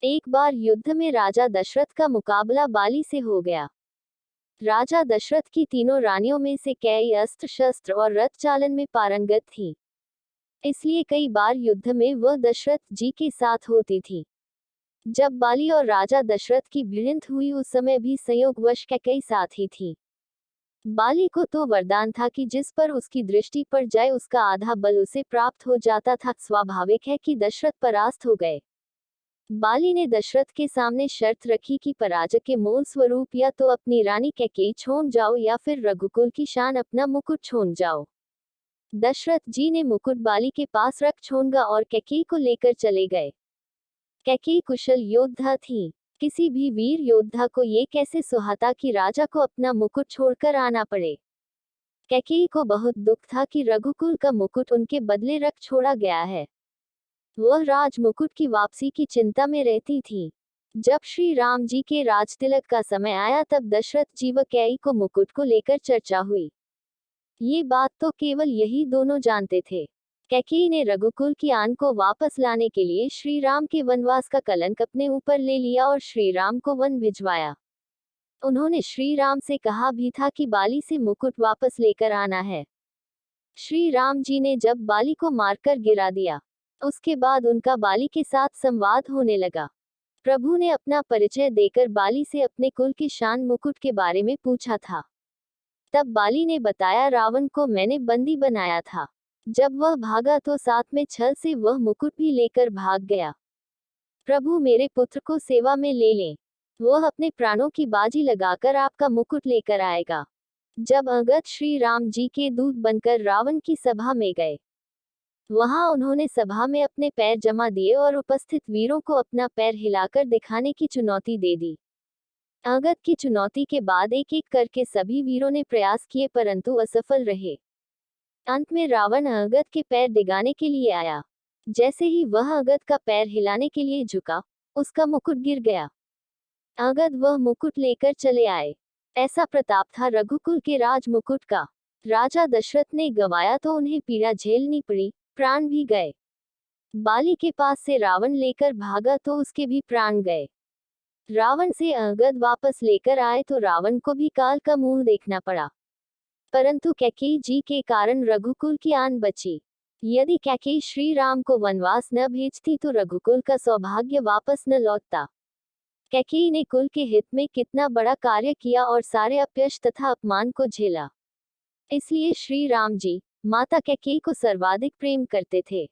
एक बार युद्ध में राजा दशरथ का मुकाबला बाली से हो गया। राजा दशरथ की तीनों रानियों में से कई अस्त्र शस्त्र और रथ चालन में पारंगत थी, इसलिए कई बार युद्ध में वह दशरथ जी के साथ होती थी। जब बाली और राजा दशरथ की भिड़ंत हुई उस समय भी संयोगवश कैकेयी साथी थी। बाली को तो वरदान था कि जिस पर उसकी दृष्टि पड़ जाए उसका आधा बल उसे प्राप्त हो जाता था। स्वाभाविक है कि दशरथ परास्त हो गए। बाली ने दशरथ के सामने शर्त रखी कि पराजय के मूल स्वरूप या तो अपनी रानी कैकेयी छोड़ जाओ या फिर रघुकुल की शान अपना मुकुट छोड़ जाओ। दशरथ जी ने मुकुट बाली के पास रख छोड़ा और कैकेयी को लेकर चले गए। कैकेयी कुशल योद्धा थी। किसी भी वीर योद्धा को ये कैसे सुहाता कि राजा को अपना मुकुट छोड़कर आना पड़े। कैकेयी को बहुत दुख था कि रघुकुल का मुकुट उनके बदले रख छोड़ा गया है। वह राज मुकुट की वापसी की चिंता में रहती थी। जब श्री राम जी के राजतिलक का समय आया तब दशरथ जी व कैकेयी को मुकुट को लेकर चर्चा हुई। ये बात तो केवल यही दोनों जानते थे। कैकेयी ने रघुकुल की आन को वापस लाने के लिए श्री राम के वनवास का कलंक अपने ऊपर ले लिया और श्री राम को वन भिजवाया। उन्होंने श्री राम से कहा भी था कि बाली से मुकुट वापस लेकर आना है। श्री राम जी ने जब बाली को मारकर गिरा दिया, उसके बाद उनका बाली के साथ संवाद होने लगा। प्रभु ने अपना परिचय देकर बाली से अपने कुल की शान मुकुट के बारे में पूछा था। तब बाली ने बताया, रावण को मैंने बंदी बनाया था। जब वह भागा तो साथ में छल से वह मुकुट भी लेकर भाग गया। प्रभु मेरे पुत्र को सेवा में ले लें, वह अपने प्राणों की बाजी लगाकर आपका मुकुट लेकर आएगा। जब अंगद श्री राम जी के दूत बनकर रावण की सभा में गए, वहां उन्होंने सभा में अपने पैर जमा दिए और उपस्थित वीरों को अपना पैर हिलाकर दिखाने की चुनौती दे दी। अंगद की चुनौती के बाद एक एक करके सभी वीरों ने प्रयास किए परंतु असफल रहे। अंत में रावण अंगद के पैर दिगाने के लिए आया। जैसे ही वह अंगद का पैर हिलाने के लिए झुका, उसका मुकुट गिर गया। अंगद वह मुकुट लेकर चले आए। ऐसा प्रताप था रघुकुल के राज मुकुट का। राजा दशरथ ने गंवाया तो उन्हें पीड़ा झेलनी पड़ी, प्राण भी गए। बाली के पास से रावण लेकर भागा तो उसके भी प्राण गए। रावण से अंगद वापस लेकर आए तो रावण को भी काल का मुंह देखना पड़ा। परंतु कैकेयी जी के कारण रघुकुल की आन बची। यदि कैकेयी श्री राम को वनवास न भेजती तो रघुकुल का सौभाग्य वापस न लौटता। कैकेयी ने कुल के हित में कितना बड़ा कार्य किया और सारे अपयश तथा अपमान को झेला। इसलिए श्री राम जी माता कैकेयी को सर्वाधिक प्रेम करते थे।